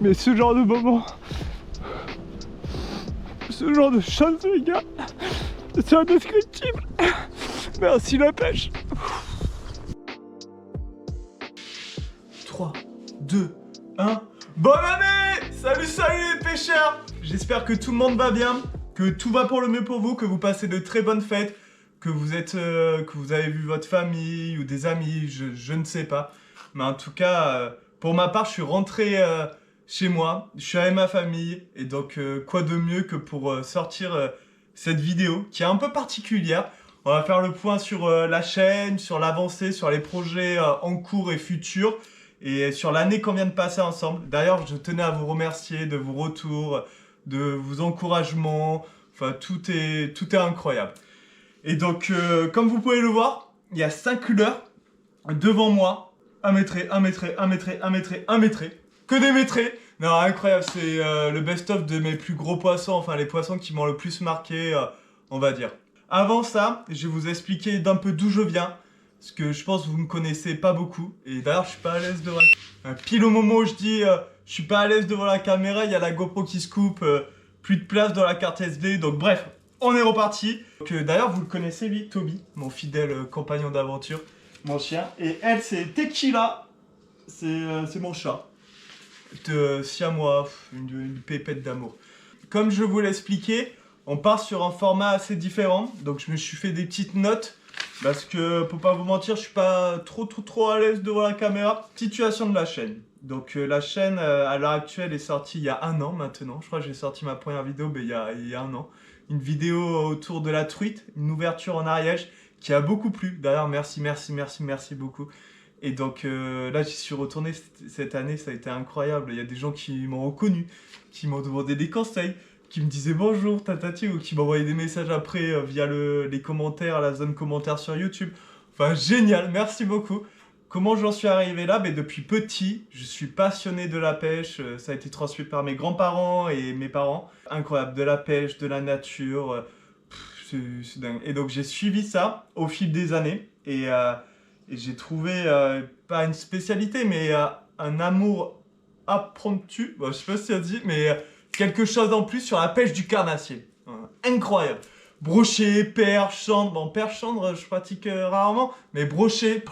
Mais ce genre de moment, ce genre de choses, les gars, c'est indescriptible. Merci la pêche. 3, 2, 1. Bonne année! Salut, salut les pêcheurs! J'espère que tout le monde va bien, que tout va pour le mieux pour vous, que vous passez de très bonnes fêtes, que vous avez vu votre famille ou des amis, je ne sais pas. Mais en tout cas, pour ma part, je suis rentré chez moi, je suis avec ma famille, et donc quoi de mieux que pour sortir cette vidéo qui est un peu particulière. On va faire le point sur la chaîne, sur l'avancée, sur les projets en cours et futurs, et sur l'année qu'on vient de passer ensemble. D'ailleurs, je tenais à vous remercier de vos retours, de vos encouragements, enfin tout est incroyable. Et donc, comme vous pouvez le voir, il y a 5 couleurs devant moi. Un métré, que des métrés. Non, incroyable, c'est le best-of de mes plus gros poissons, enfin les poissons qui m'ont le plus marqué, on va dire. Avant ça, je vais vous expliquer d'un peu d'où je viens, parce que je pense que vous ne me connaissez pas beaucoup. Et d'ailleurs, je suis pas à l'aise devant pile au moment où je dis je suis pas à l'aise devant la caméra, il y a la GoPro qui se coupe, plus de place dans la carte SD, donc bref, on est reparti. D'ailleurs, vous le connaissez lui, Toby, mon fidèle compagnon d'aventure, mon chien. Et elle, c'est Tequila, c'est mon chat. Siamois, une pépette d'amour. Comme je vous l'expliquais, on part sur un format assez différent, donc je me suis fait des petites notes, parce que, pour pas vous mentir, je suis pas trop à l'aise devant la caméra. Situation de la chaîne. Donc la chaîne, à l'heure actuelle, est sortie il y a 1 an maintenant. Je crois que j'ai sorti ma première vidéo il y a 1 an. Une vidéo autour de la truite, une ouverture en Ariège, qui a beaucoup plu. D'ailleurs, merci beaucoup. Et donc là, j'y suis retourné cette année, ça a été incroyable. Il y a des gens qui m'ont reconnu, qui m'ont demandé des conseils, qui me disaient bonjour tatati, ou qui m'envoyaient des messages après via les commentaires, la zone commentaires sur YouTube. Enfin, génial, merci beaucoup. Comment j'en suis arrivé là? Depuis petit, je suis passionné de la pêche. Ça a été transmis par mes grands-parents et mes parents. Incroyable, de la pêche, de la nature. C'est dingue. Et donc j'ai suivi ça au fil des années. Et j'ai trouvé, pas une spécialité, mais un amour impromptu. Bon, je sais pas si ça dit, mais quelque chose en plus sur la pêche du carnassier. Incroyable. Brochet, perche, cendre. Bon, perche, cendre, je pratique rarement, mais brochet,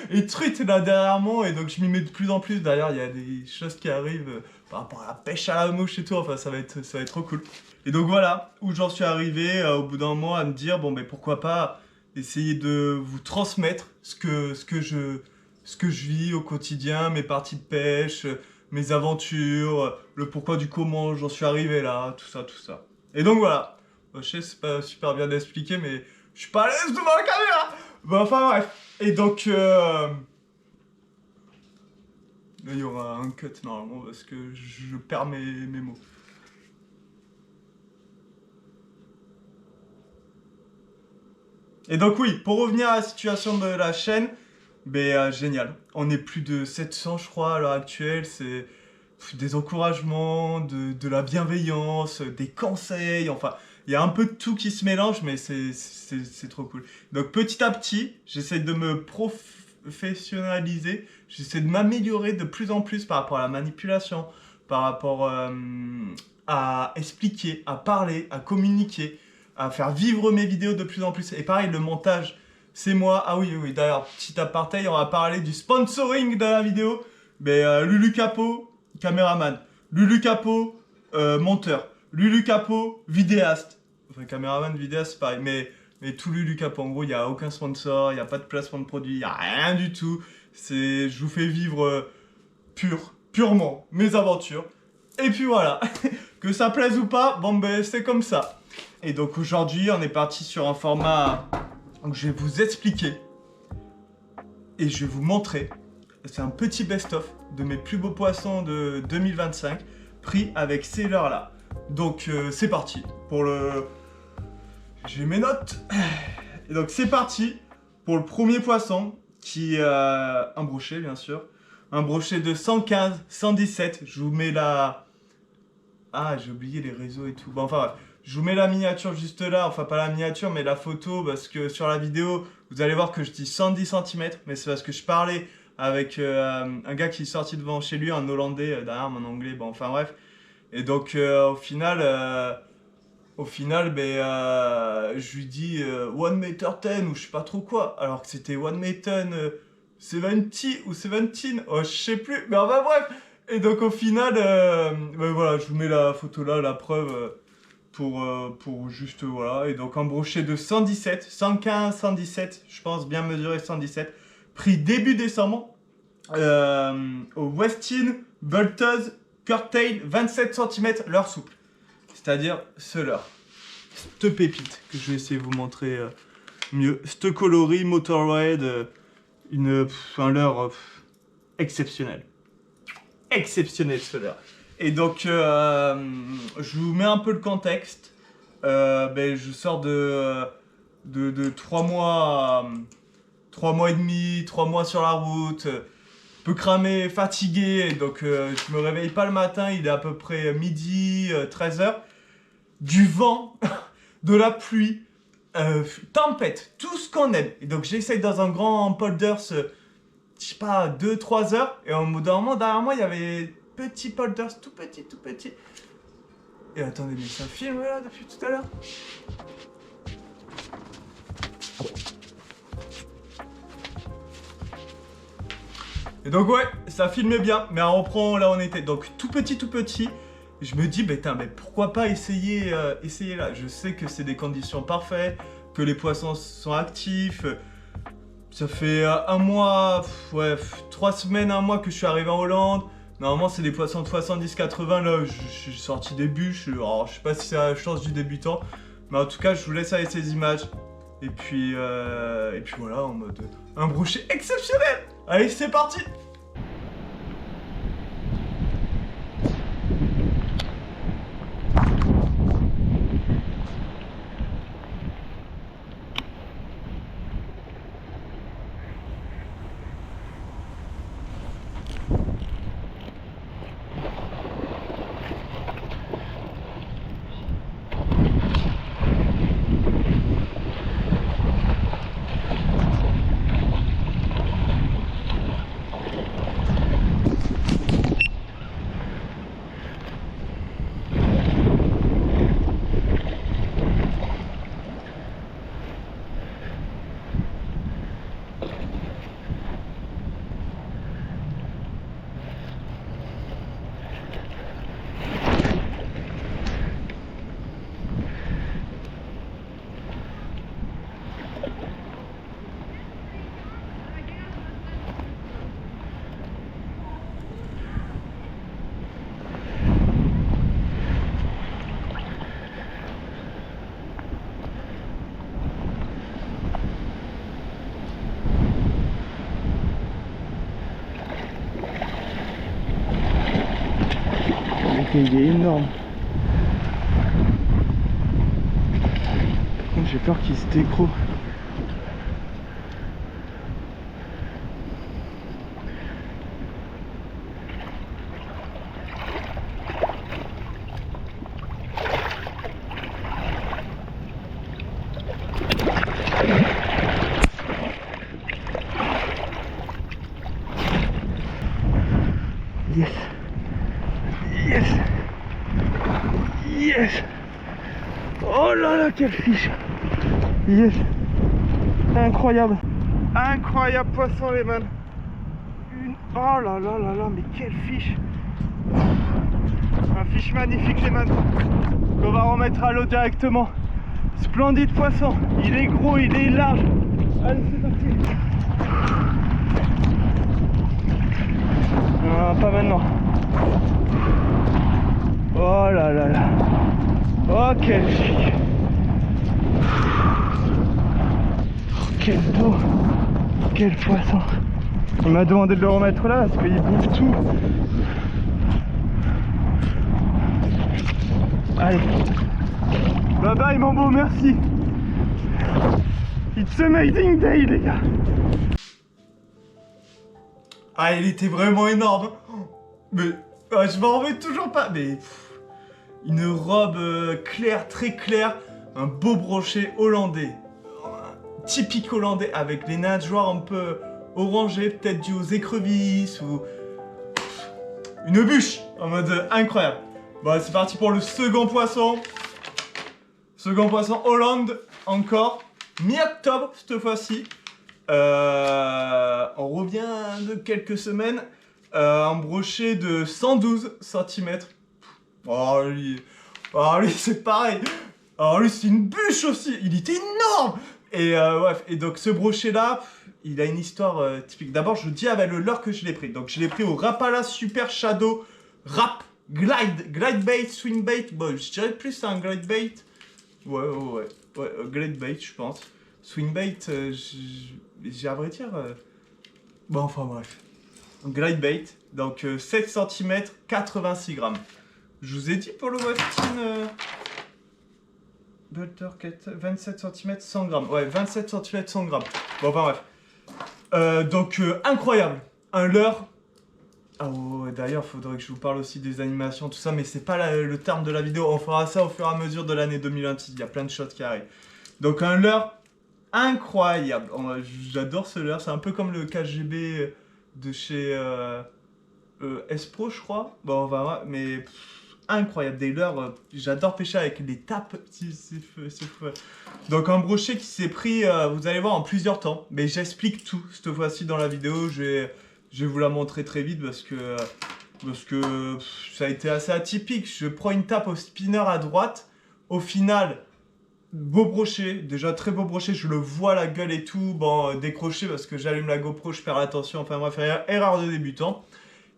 et truite là derrière moi, et donc je m'y mets de plus en plus. D'ailleurs, il y a des choses qui arrivent par rapport à la pêche à la mouche et tout, enfin ça va être trop cool. Et donc voilà, où j'en suis arrivé au bout d'un moment à me dire, bon, mais pourquoi pas essayer de vous transmettre ce que je vis au quotidien, mes parties de pêche, mes aventures, le pourquoi du comment j'en suis arrivé là, tout ça. Et donc voilà. Je sais, c'est pas super bien d'expliquer, mais je suis pas à l'aise devant la caméra. Bon, enfin bref. Et donc, là, il y aura un cut normalement parce que je perds mes mots. Et donc oui, pour revenir à la situation de la chaîne, génial. On est plus de 700 je crois à l'heure actuelle, c'est des encouragements, de la bienveillance, des conseils, enfin, il y a un peu de tout qui se mélange, mais c'est trop cool. Donc petit à petit, j'essaie de me professionnaliser, j'essaie de m'améliorer de plus en plus par rapport à la manipulation, par rapport à expliquer, à parler, à communiquer, à faire vivre mes vidéos de plus en plus. Et pareil, le montage, c'est moi. Ah oui, d'ailleurs, petit aparté, on va parler du sponsoring de la vidéo. Lulu Capot, caméraman. Lulu Capot, monteur. Lulu Capot, vidéaste. Enfin, caméraman, vidéaste, c'est pareil. Mais tout Lulu Capot, en gros, il n'y a aucun sponsor, il n'y a pas de placement de produit, il n'y a rien du tout. Je vous fais vivre purement mes aventures. Et puis voilà, que ça plaise ou pas, c'est comme ça. Et donc aujourd'hui, on est parti sur un format où je vais vous expliquer et je vais vous montrer. C'est un petit best-of de mes plus beaux poissons de 2025, pris avec ces leurres-là. Donc c'est parti pour le... J'ai mes notes. Et donc c'est parti pour le premier poisson, qui est un brochet bien sûr. Un brochet de 115, 117. Je vous mets la... Ah, j'ai oublié les réseaux et tout. Bon, enfin bref. Je vous mets la miniature juste là, enfin pas la miniature mais la photo, parce que sur la vidéo, vous allez voir que je dis 110 cm, mais c'est parce que je parlais avec un gars qui est sorti devant chez lui, un Hollandais, derrière mon anglais, bon, enfin bref. Et donc, au final, ben, je lui dis 1 meter 10 ou je sais pas trop quoi, alors que c'était 1 meter 70 ou 17, oh, je sais plus, mais enfin bref. Et donc au final, ben, voilà, je vous mets la photo là, la preuve pour juste, voilà. Et donc un brochet de 117, 115, 117, je pense bien mesuré 117, prix début décembre, au Westin Bultuz Curtail 27 cm, leurre souple. C'est-à-dire ce leurre. Cette pépite que je vais essayer de vous montrer mieux. Ce coloris Motorhead, un leurre exceptionnel. Exceptionnel ce leurre. Et donc, je vous mets un peu le contexte. Ben, je sors de 3 mois, 3 mois et demi, 3 mois sur la route, peu cramé, fatigué. Donc, je me réveille pas le matin, il est à peu près midi, 13h. Du vent, de la pluie, tempête, tout ce qu'on aime. Et donc, j'essaye dans un grand polders, je sais pas, 2-3 heures. Et au bout d'un moment, derrière moi, il y avait petit polders, tout petit, tout petit. Et attendez, mais ça filme là depuis tout à l'heure. Et donc ouais, ça filmait bien, mais on reprend là où on était. Donc tout petit, tout petit. Je me dis, mais pourquoi pas essayer là. Je sais que c'est des conditions parfaites, que les poissons sont actifs. Ça fait un mois, 3 semaines, un mois que je suis arrivé en Hollande. Normalement, c'est des poissons de 70-80. Là, je suis sorti des bûches. Alors, je sais pas si c'est la chance du débutant. Mais en tout cas, je vous laisse avec ces images. Et puis voilà, en mode un brochet exceptionnel. Allez, c'est parti. Il est énorme. Par contre, j'ai peur qu'il se décroche. Yes. Yes. Yes. Oh là là, quelle fiche. Yes. Incroyable. Incroyable poisson, les man. Oh là là là là, mais quelle fiche. Un fiche magnifique, les man. Qu'on va remettre à l'eau directement. Splendide poisson. Il est gros, il est large. Allez, c'est parti. Ah, pas maintenant. Oh là là là. Oh, quel chic. Oh, quel beau. Quel poisson. Il m'a demandé de le remettre là parce qu'il bouffe tout. Allez. Bye bye mon beau, merci. It's amazing day, les gars. Ah, il était vraiment énorme. Mais je m'en remets toujours pas. Mais une robe claire, très claire, un beau brochet hollandais, typique hollandais, avec les nageoires un peu orangé, peut-être dû aux écrevisses ou une bûche en mode incroyable. Bon, c'est parti pour le second poisson. Second poisson Hollande, encore. Mi-octobre cette fois-ci. On revient de quelques semaines. Un brochet de 112 cm. Oh lui c'est pareil. Alors lui c'est une bûche aussi. Il était énorme. Et bref, et donc ce brochet là, il a une histoire typique. D'abord je vous dis avec le leurre que je l'ai pris. Donc je l'ai pris au Rapala Super Shadow Rap Glide Bait, Swing Bait. Bon je dirais plus un Glide Bait. Ouais, Glide Bait je pense. Swing Bait, j'ai à vrai dire... Bon enfin bref. Glide Bait, donc 7 cm, 86 grammes. Je vous ai dit pour le Westin... Butter Cat, 27 cm, 100 grammes. Ouais, 27 cm, 100 grammes. Bon, enfin bref. Donc, incroyable. Un leurre. Ah ouais, d'ailleurs, faudrait que je vous parle aussi des animations, tout ça, mais c'est pas le terme de la vidéo. On fera ça au fur et à mesure de l'année 2026. Il y a plein de choses qui arrivent. Donc, un leurre incroyable. J'adore ce leurre. C'est un peu comme le KGB de chez Espro, je crois. Bon, on va voir, mais... incroyable, des leurres, j'adore pêcher avec les tapes, c'est fou. Donc un brochet qui s'est pris, vous allez voir, en plusieurs temps, mais j'explique tout cette fois-ci dans la vidéo, je vais vous la montrer très vite parce que ça a été assez atypique. Je prends une tape au spinner à droite, au final, beau brochet, déjà très beau brochet, je le vois la gueule et tout, bon, décroché parce que j'allume la GoPro, je perds l'attention, enfin bref, erreur de débutant.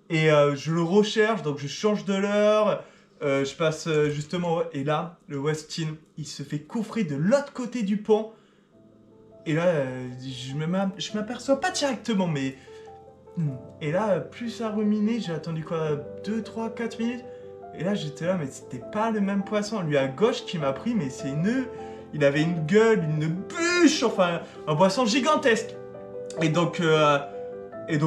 Et je le recherche, donc je change de leurre. Je passe justement, et là, le Westin, il se fait coffrer de l'autre côté du pont. Et là, je m'aperçois pas directement, mais... Et là, plus à ruminer, j'ai attendu quoi, 2, 3, 4 minutes. Et là, j'étais là, mais c'était pas le même poisson. Lui à gauche qui m'a pris, mais c'est une... Il avait une gueule, une bûche, enfin, un poisson gigantesque. Et donc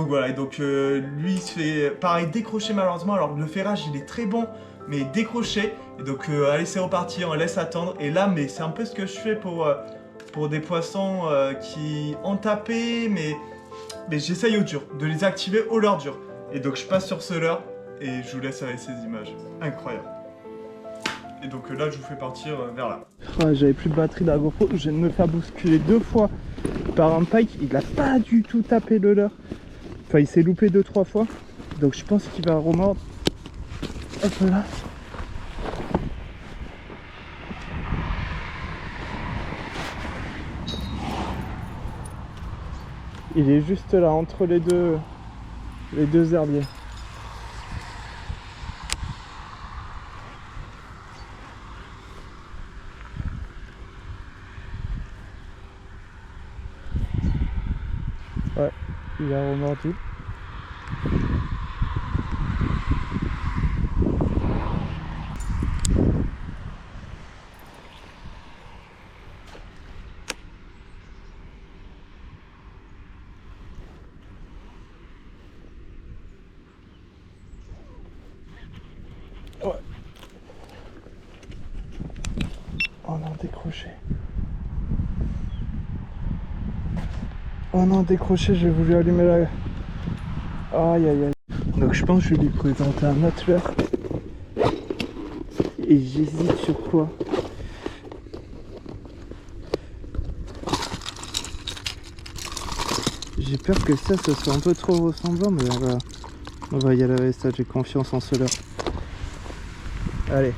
voilà, lui il se fait pareil décrocher malheureusement. Alors le ferrage il est très bon, mais décroché. Et donc allez c'est reparti, on laisse attendre. Et là mais c'est un peu ce que je fais pour des poissons qui ont tapé, mais j'essaye au dur, de les activer au leurre dur. Et donc je passe sur ce leurre et je vous laisse avec ces images. Incroyable. Et donc là je vous fais partir vers là. Ouais, j'avais plus de batterie dans la GoPro, je viens de me faire bousculer 2 fois par un pike, il a pas du tout tapé le leurre. Enfin il s'est loupé 2-3 fois. Donc je pense qu'il va remordre. Hop là. Il est juste là entre les deux herbiers. Ouais, il a remordu. Ouais. Oh non, décroché. Oh non, décroché, j'ai voulu allumer la... Aïe aïe aïe. Donc je pense que je vais lui présenter un autre leurre. Et j'hésite sur quoi. J'ai peur que ça soit un peu trop ressemblant, mais on va y aller avec ça, j'ai confiance en ce leurre. Allez.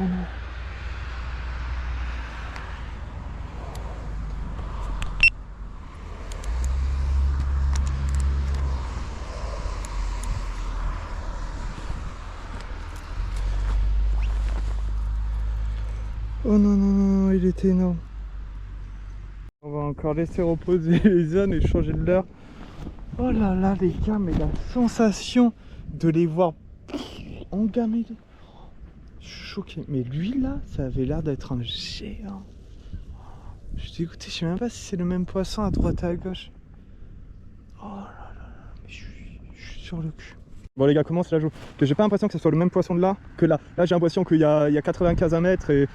Oh non. Oh non, non, non, il était énorme. On va encore laisser reposer les zones et changer de leurre. Oh là là, les gars, mais la sensation de les voir engamer. Je suis choqué. Mais lui, là, ça avait l'air d'être un géant. Je suis dégoûté, je sais même pas si c'est le même poisson à droite et à gauche. Oh là là, mais je suis sur le cul. Bon les gars, comment c'est la joue? Que j'ai pas l'impression que ce soit le même poisson de là que là. Là j'ai l'impression qu'il y a 95 à mètres et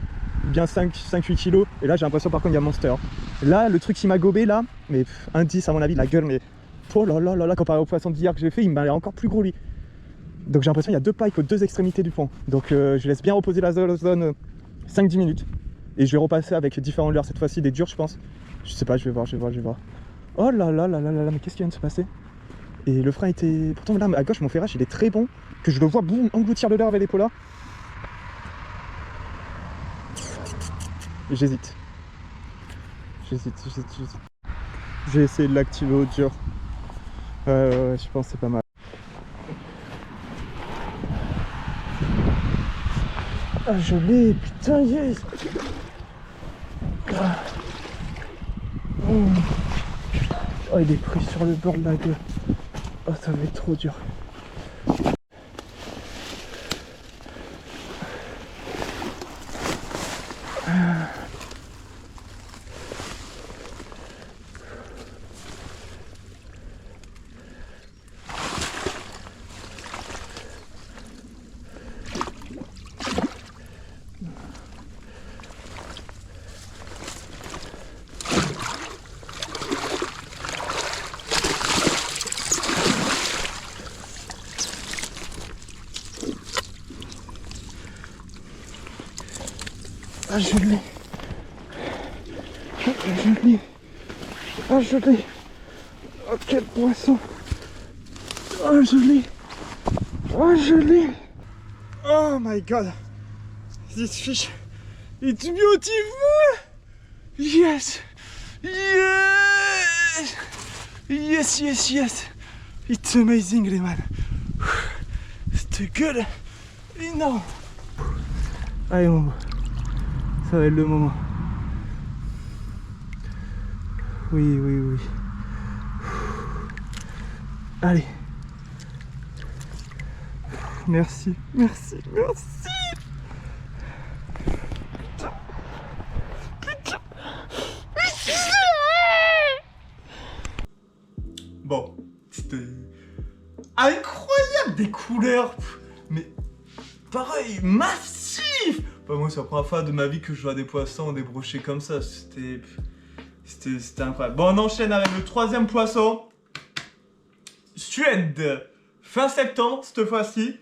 bien 5-8 kilos. Et là j'ai l'impression par contre il y a Monster. Là le truc qui m'a gobé là, mais un 10 à mon avis, la gueule, mais oh là là là là, comparé au poisson d'hier que j'ai fait, il m'a l'air encore plus gros lui. Donc j'ai l'impression qu'il y a 2 pikes aux 2 extrémités du pont. Donc je laisse bien reposer la zone 5-10 minutes. Et je vais repasser avec différents leurres cette fois-ci, des durs je pense. Je sais pas, je vais voir. Oh là là là là là là, mais qu'est-ce qui vient de se passer? Et le frein était... Pourtant là à gauche mon ferrage il est très bon. Que je le vois boum engloutir le leurre avec l'épaule là. J'hésite. J'ai essayé de l'activer au dur. Ouais, je pense que c'est pas mal. Ah je l'ai, putain yes. Oh il est pris sur le bord de la gueule. Oh ça va être trop dur. Ah je l'ai. Ah je l'ai. Oh quel poisson. Oh je l'ai. Oh my god. This fish it's beautiful. Yes. It's amazing les man. C'était good. Énorme. Allez mon beau. Ça va être le moment. Oui. Allez. Merci. Bon, c'était incroyable, des couleurs, mais pareil, massif. Enfin, moi c'est la première fois de ma vie que je vois des poissons débrochés comme ça, c'était incroyable. Bon, on enchaîne avec le 3e poisson. Suède, fin septembre cette fois-ci.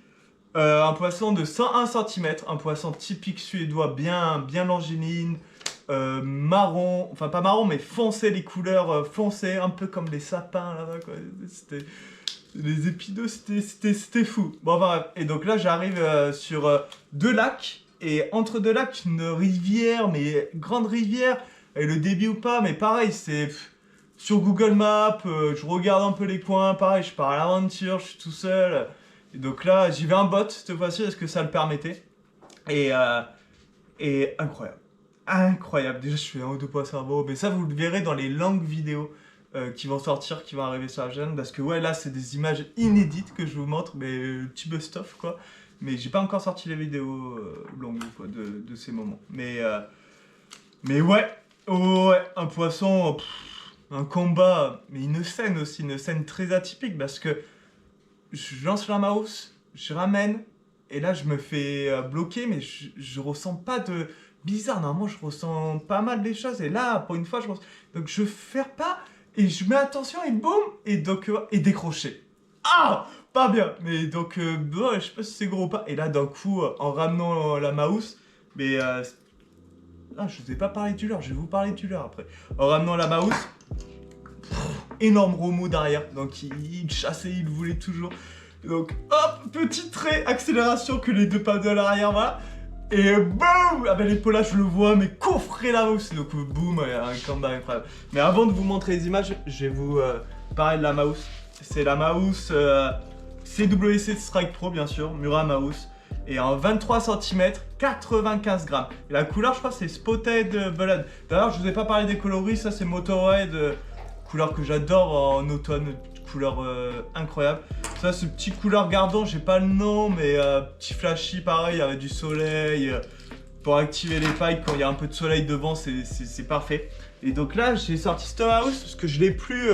Un poisson de 101 cm, un poisson typique suédois, bien longiligne, marron, enfin pas marron mais foncé, les couleurs foncées, un peu comme les sapins là-bas quoi. C'était les épideux, c'était fou. Bon bref, et donc là j'arrive sur 2 lacs, et entre 2 lacs une rivière, mais grande rivière, et le débit ou pas, mais pareil c'est sur Google Maps, je regarde un peu les coins, pareil je pars à l'aventure, je suis tout seul. Et donc là, j'y vais en botte cette fois-ci, est-ce que ça le permettait? Et incroyable. Déjà, je fais un ou deux poissons à beau, mais ça, vous le verrez dans les longues vidéos qui vont sortir, qui vont arriver sur la chaîne. Parce que ouais, là, c'est des images inédites que je vous montre, mais petit best-of, quoi. Mais j'ai pas encore sorti les vidéos longues, quoi, de ces moments. Mais ouais, un poisson, un combat, mais une scène aussi, une scène très atypique, parce que je lance la mouse, je ramène, et là je me fais bloquer, mais je ressens pas de bizarre. Normalement je ressens pas mal des choses, et là pour une fois je ressens... Donc je ferme pas, et je mets attention, et boum, et donc et décroché. Ah, pas bien. Mais donc ouais, je sais pas si c'est gros ou pas. Et là d'un coup, en ramenant la mouse, mais je vous ai pas parlé du leurre, je vais vous parler du leurre après. En ramenant la mouse, énorme remous derrière, donc il chassait, il voulait toujours. Donc hop, petit trait, accélération que les 2 paddles à l'arrière, voilà. Et boum, avec l'épaule là je le vois, mais coffrer la mouse. Donc boum, un combat incroyable. Mais avant de vous montrer les images, je vais vous parler de la mouse. C'est la mouse CWC Strike Pro bien sûr, Mura mouse. Et en 23 cm, 95 grammes. Et la couleur je crois c'est Spotted Blood. D'ailleurs je vous ai pas parlé des coloris, ça c'est Motorhead. Couleur que j'adore en automne, couleur incroyable. Ça, ce petit couleur gardon, j'ai pas le nom, mais petit flashy pareil avec du soleil. Pour activer les pikes quand il y a un peu de soleil devant, c'est parfait. Et donc là, j'ai sorti Stonehouse parce que je l'ai plus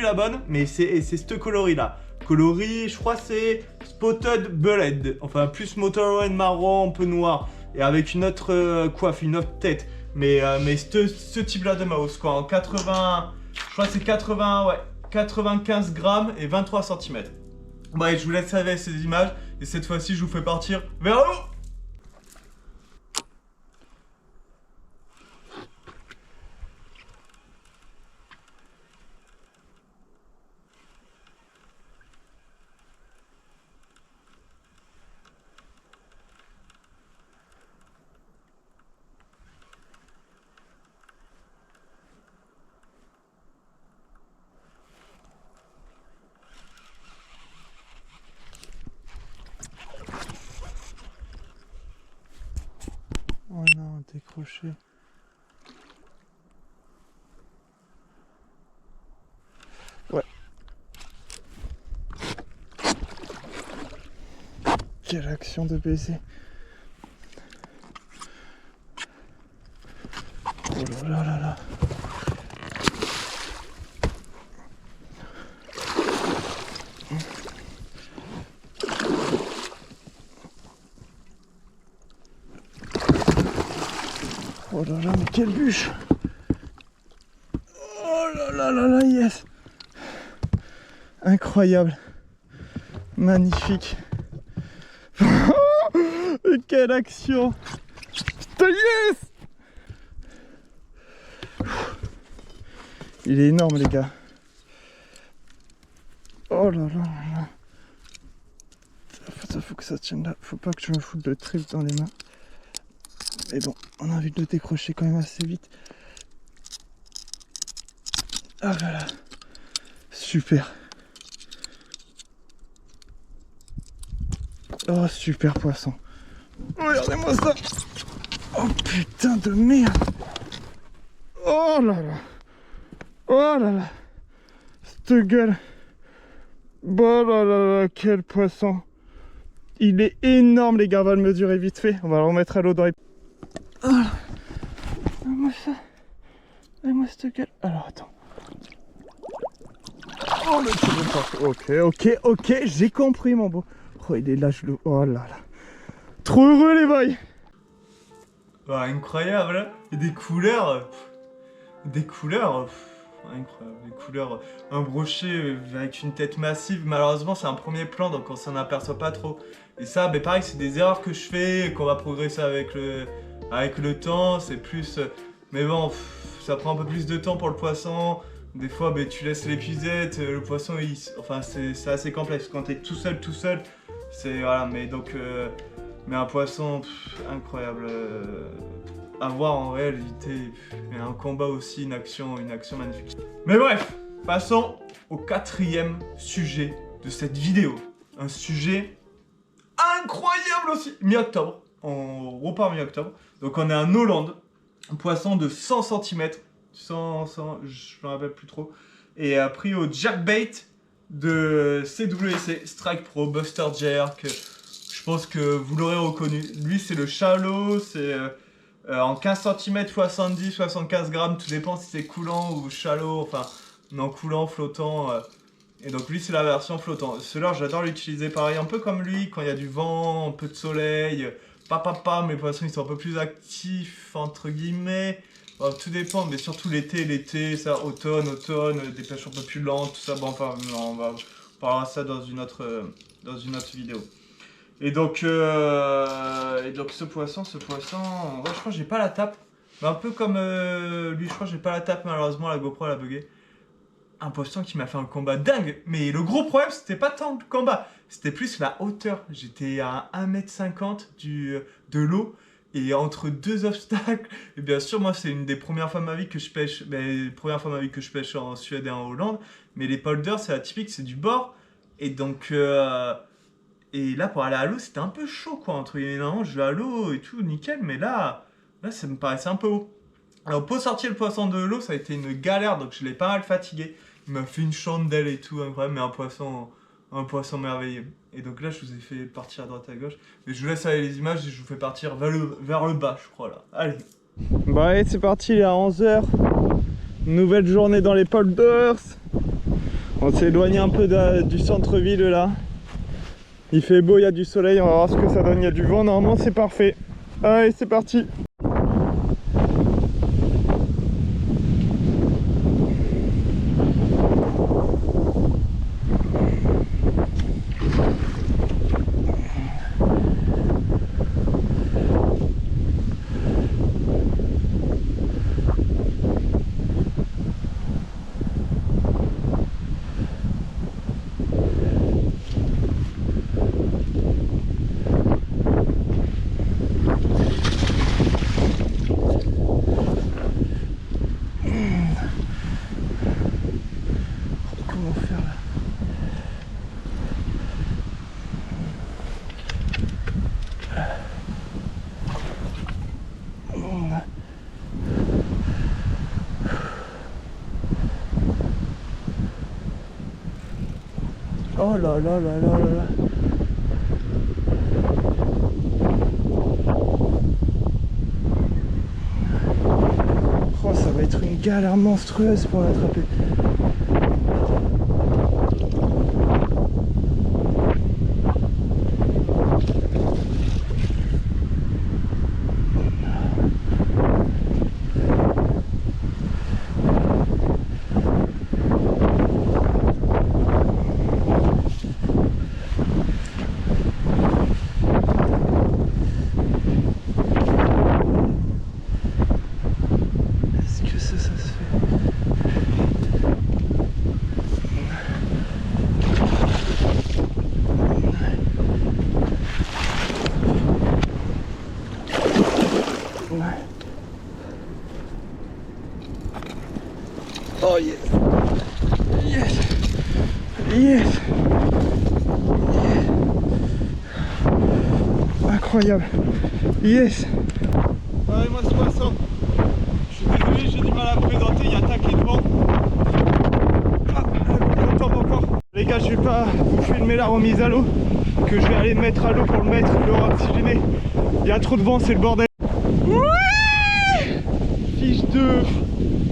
la bonne, mais c'est ce coloris là. coloris, je crois c'est Spotted Bullet, enfin plus motorhead marron, un peu noir, et avec une autre coiffe, une autre tête. Mais ce type-là de mouse, quoi, en 80, je crois que c'est 80, ouais, 95 grammes et 23 cm. Bon, allez, je vous laisse avec ces images, et cette fois-ci, je vous fais partir vers l'eau. Oh non, décroché. Ouais. Quelle action de baiser. Oh là là là là. Oh là là, mais quelle bûche! Oh là là là là, yes! Incroyable! Magnifique! Mais quelle action! Putain, yes! Il est énorme, les gars! Oh là là là là! Ça faut que ça tienne là, faut pas que je me foute de trip dans les mains. Mais bon, on a envie de le décrocher quand même assez vite. Ah là là, super. Oh, super poisson. Regardez-moi ça. Oh putain de merde. Oh là là. Oh là là. Cette gueule. Oh là là là, quel poisson. Il est énorme, les gars, on va le mesurer vite fait. On va le remettre à l'eau dans les... Oh, donne-moi ça. Donne-moi cette gueule. Alors, attends. Oh, le petit ok, j'ai compris, mon beau. Oh, il est là, je le... Oh là là. Trop heureux, les boys. Bah, incroyable, hein. Et des couleurs... incroyable. Des couleurs... Un brochet avec une tête massive. Malheureusement, c'est un premier plan, donc on s'en aperçoit pas trop. Et ça, bah, pareil, c'est des erreurs que je fais et qu'on va progresser avec le temps. C'est plus... Mais bon, ça prend un peu plus de temps pour le poisson. Des fois, bah, tu laisses l'épuisette, le poisson, enfin, c'est assez complexe. Quand t'es tout seul, c'est... Voilà, mais donc... Mais un poisson incroyable à voir en réalité. Et un combat aussi, une action magnifique. Mais bref, passons au 4e sujet de cette vidéo. Un sujet incroyable aussi. Mi-octobre, on repart mi-octobre. Donc on est en Hollande, un poisson de 100 cm. 100, je me rappelle plus trop. Et pris au jerkbait de CWC, Strike Pro, Buster Jerk. Je pense que vous l'aurez reconnu. Lui, c'est le shallow, c'est en 15 cm, 70, 75 grammes, tout dépend si c'est coulant ou shallow, enfin, non coulant, flottant. Et donc lui, c'est la version flottant. Celui-là, j'adore l'utiliser pareil, un peu comme lui, quand il y a du vent, un peu de soleil. Mais les poissons, ils sont un peu plus actifs, entre guillemets. Bon, tout dépend, mais surtout l'été, ça, automne, des pêches un peu plus lentes, tout ça. Bon, enfin, on parlera de ça dans une autre vidéo. Et donc ce poisson, ouais, je crois que j'ai pas la tape. Mais un peu comme lui, je crois que j'ai pas la tape, malheureusement, la GoPro elle a bugué. Un poisson qui m'a fait un combat dingue. Mais le gros problème, c'était pas tant le combat, c'était plus la hauteur. J'étais à 1,50 m de l'eau. Et entre deux obstacles, et bien sûr, moi, c'est une des premières fois de ma vie que je pêche, en Suède et en Hollande. Mais les polders, c'est atypique, c'est du bord. Et donc... Et là, pour aller à l'eau, c'était un peu chaud, quoi. Entre guillemets, normalement, je vais à l'eau et tout, nickel. Mais là, ça me paraissait un peu haut. Alors, pour sortir le poisson de l'eau, ça a été une galère. Donc, je l'ai pas mal fatigué. Il m'a fait une chandelle et tout, incroyable. Mais un poisson merveilleux. Et donc là, je vous ai fait partir à droite à gauche. Mais je vous laisse aller les images et je vous fais partir vers le bas, je crois, là. Allez. Bon, allez, c'est parti, il est à 11 h. Nouvelle journée dans les polders. On s'est éloigné un peu du centre-ville là. Il fait beau, il y a du soleil, on va voir ce que ça donne, il y a du vent, normalement c'est parfait. Allez, c'est parti. Comment faire là? Oh là là là là là là. Oh, ça va être une galère monstrueuse pour l'attraper. Oh yes. Yes. Yes. Yes. Incroyable. Yes. Allez, moi ce poisson. Je suis désolé, j'ai du mal à présenter, il y a taquet devant. Ah, elle tombe encore. Les gars, je vais pas vous filmer la remise à l'eau, que je vais aller mettre à l'eau pour le mettre, l'eau oxygénée. Il y a trop de vent, c'est le bordel. Ouais, fiche de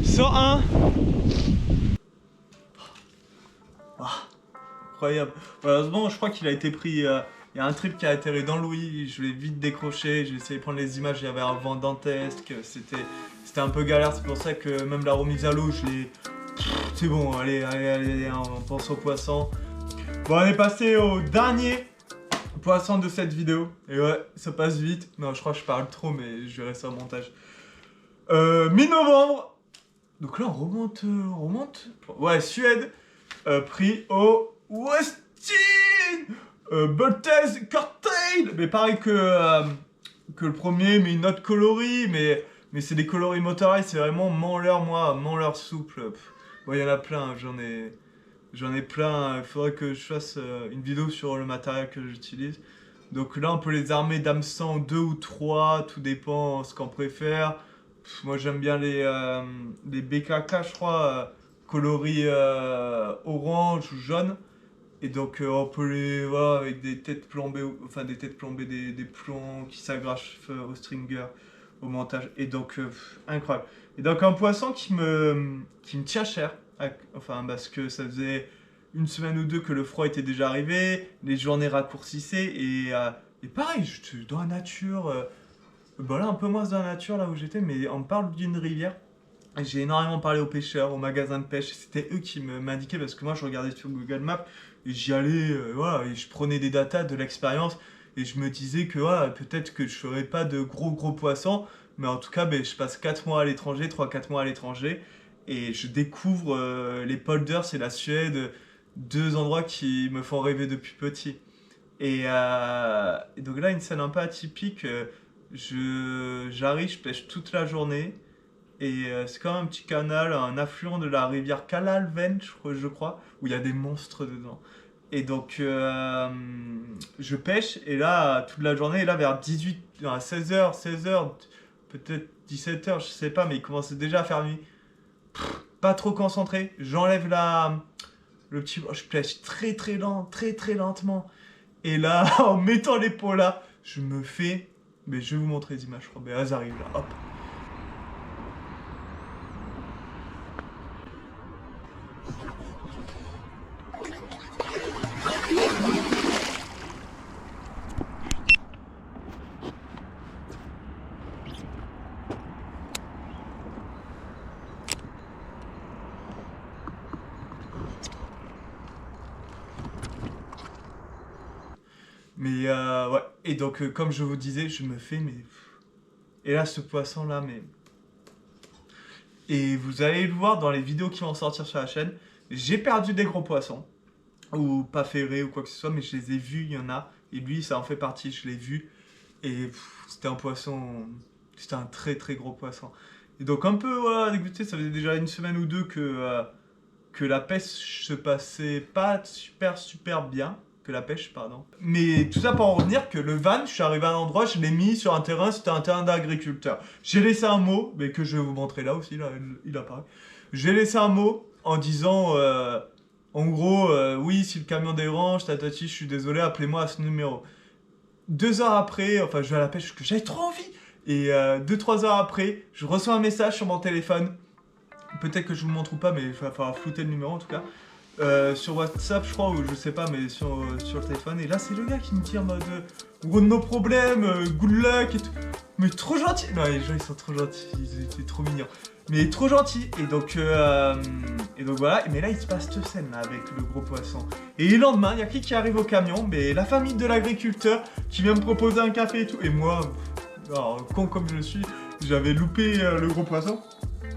101. Incroyable. Heureusement, je crois qu'il a été pris. Il y a un trip qui a atterri dans Louis. Je l'ai vite décroché. J'ai essayé de prendre les images. Il y avait un vent dantesque. C'était un peu galère. C'est pour ça que même la remise à l'eau, je l'ai. C'est bon. Allez, on pense au poisson. Bon, on est passé au dernier poisson de cette vidéo. Et ouais, ça passe vite. Non, je crois que je parle trop, mais je verrai ça au montage. Mi-novembre. Donc là, on remonte. Ouais, Suède. Pris au Westin Bultez Cocktail. Mais pareil que le premier, mais une autre coloris. Mais c'est des coloris motorisés. C'est vraiment Manleur souple. Bon, il y en a plein. J'en ai plein. Il faudrait que je fasse une vidéo sur le matériel que j'utilise. Donc là, on peut les armer d'hameçons 2 ou 3. Tout dépend ce qu'on préfère. Moi, j'aime bien les BKK, je crois. Coloris orange ou jaune. Et donc on peut les voir avec des têtes plombées, enfin des plombs qui s'agrachent au stringer, au montage. Et donc incroyable. Et donc un poisson qui me tient cher, enfin parce que ça faisait une semaine ou deux que le froid était déjà arrivé, les journées raccourcissaient et pareil, dans la nature, bon là un peu moins dans la nature là où j'étais, mais on me parle d'une rivière. J'ai énormément parlé aux pêcheurs, aux magasins de pêche, c'était eux qui m'indiquaient parce que moi je regardais sur Google Maps et j'y allais, voilà, et je prenais des datas, de l'expérience et je me disais que voilà, peut-être que je ferais pas de gros poissons, mais en tout cas ben, je passe 4 mois à l'étranger, 3-4 mois à l'étranger et je découvre les polders et la Suède, deux endroits qui me font rêver depuis petit. Et donc là, une scène un peu atypique, j'arrive, je pêche toute la journée. Et c'est comme un petit canal, un affluent de la rivière Kalalven, je crois, où il y a des monstres dedans. Et donc, je pêche, et là, toute la journée, et là, vers 16h, peut-être 17h, je sais pas, mais il commençait déjà à faire nuit. Pas trop concentré, j'enlève le petit... Je pêche très lentement. Et là, en mettant les pots là, je me fais... Mais je vais vous montrer les images, je crois. Mais elles arrivent là, hop. Mais ouais, et donc comme je vous disais, je me fais mais... Et là ce poisson là, mais... Et vous allez le voir dans les vidéos qui vont sortir sur la chaîne, j'ai perdu des gros poissons. Ou pas ferrés ou quoi que ce soit, mais je les ai vus, il y en a. Et lui, ça en fait partie, je l'ai vu. Et c'était un poisson... C'était un très très gros poisson. Et donc un peu, voilà, dégoûté, ça faisait déjà une semaine ou deux que la pêche se passait pas super bien. Que la pêche, pardon. Mais tout ça pour en revenir que le van, je suis arrivé à un endroit, je l'ai mis sur un terrain, c'était un terrain d'agriculteur. J'ai laissé un mot, mais que je vais vous montrer là aussi, là, il apparaît. J'ai laissé un mot en disant, en gros, oui, si le camion dérange, tatati, je suis désolé, appelez-moi à ce numéro. 2 heures après, enfin, je vais à la pêche parce que j'avais trop envie. Et 2-3 heures après, je reçois un message sur mon téléphone. Peut-être que je vous montre ou pas, mais il va falloir flouter le numéro en tout cas. Sur WhatsApp, je crois, ou je sais pas, mais sur le téléphone. Et là, c'est le gars qui me dit en mode gros de nos problèmes, good luck et tout. Mais trop gentil. Non, les gens, ils sont trop gentils, ils étaient trop mignons. Mais trop gentils. Et donc voilà. Mais là, il se passe cette scène là avec le gros poisson. Et le lendemain, il y a qui arrive au camion? Mais la famille de l'agriculteur qui vient me proposer un café et tout. Et moi, alors, con comme je suis, j'avais loupé le gros poisson.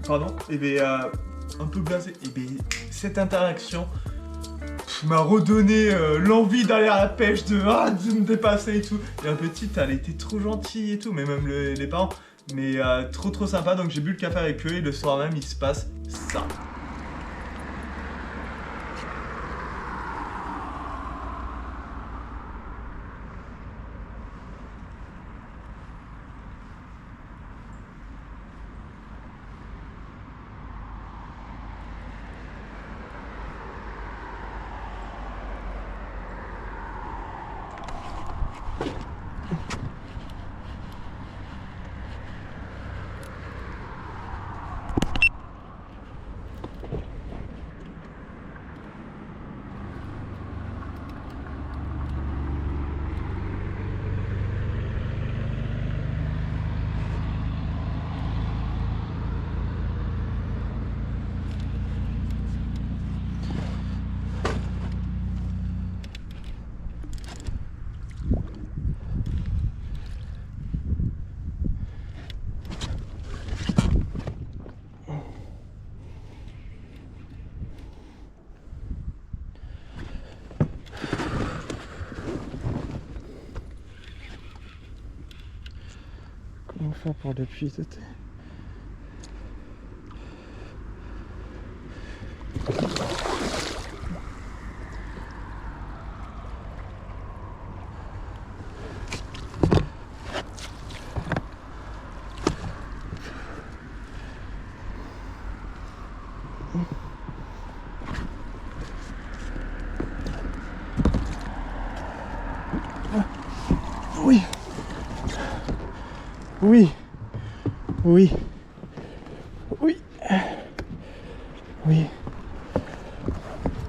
Pardon. Et bien, un peu blasé. Et bien, cette interaction m'a redonné l'envie d'aller à la pêche, de me dépasser et tout. Et la petite, elle était trop gentille et tout, mais même les parents. Mais trop sympa, donc j'ai bu le café avec eux et le soir même, il se passe ça. Comment faire pour l'appuyer? Oui. Oui. Oui. Oui. Oui.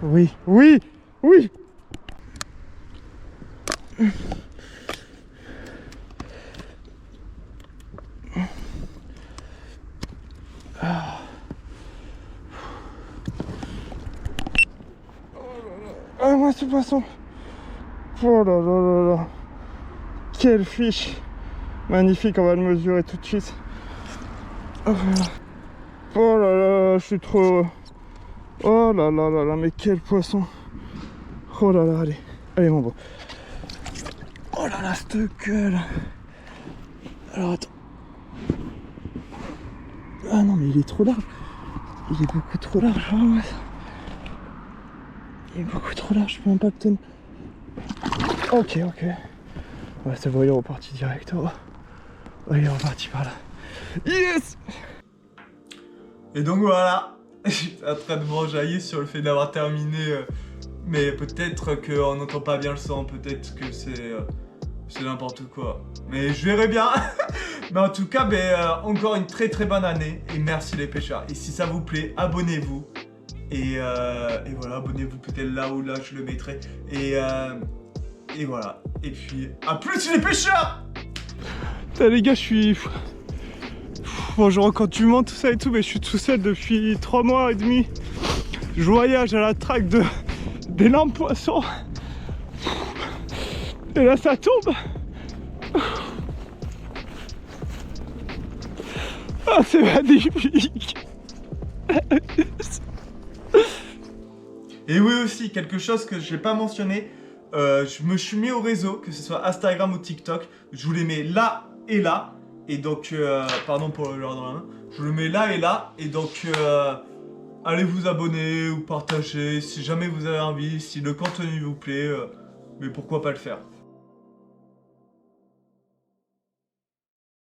Oui. Oui. Oui. Ah, moi ce poisson. Oh là là là là. Quelle fiche. Magnifique, on va le mesurer tout de suite. Oh là là, je suis trop... Oh là là là là, mais quel poisson. Oh là là, allez. Allez mon beau. Oh là là, cette gueule. Alors attends. Ah non, mais il est trop large. Il est beaucoup trop large. Oh, ouais. Il est beaucoup trop large, je peux même pas le tenir. Ok, ok. Ouais, ça va, il est reparti direct. Oh. Ouais, il est reparti par là. Yes! Et donc voilà, j'étais en train de m'enjailler sur le fait d'avoir terminé, mais peut-être qu'on n'entend pas bien le son, peut-être que c'est n'importe quoi. Mais je verrai bien. Mais en tout cas, encore une très bonne année et merci les pêcheurs. Et si ça vous plaît, abonnez-vous. Et voilà, abonnez-vous peut-être là ou là, je le mettrai. Et voilà. Et puis, à plus les pêcheurs! Putain les gars, je suis... Bon, je rencontre du monde, tout ça et tout, mais je suis tout seul depuis 3 mois et demi. Je voyage à la traque d'énormes poissons. Et là ça tombe. Ah c'est magnifique. Et oui aussi, quelque chose que je n'ai pas mentionné, je me suis mis au réseau, que ce soit Instagram ou TikTok, je vous les mets là et là, et donc, pardon pour le leur dans la main, je vous le mets là, et donc, allez vous abonner ou partager, si jamais vous avez envie, si le contenu vous plaît, mais pourquoi pas le faire.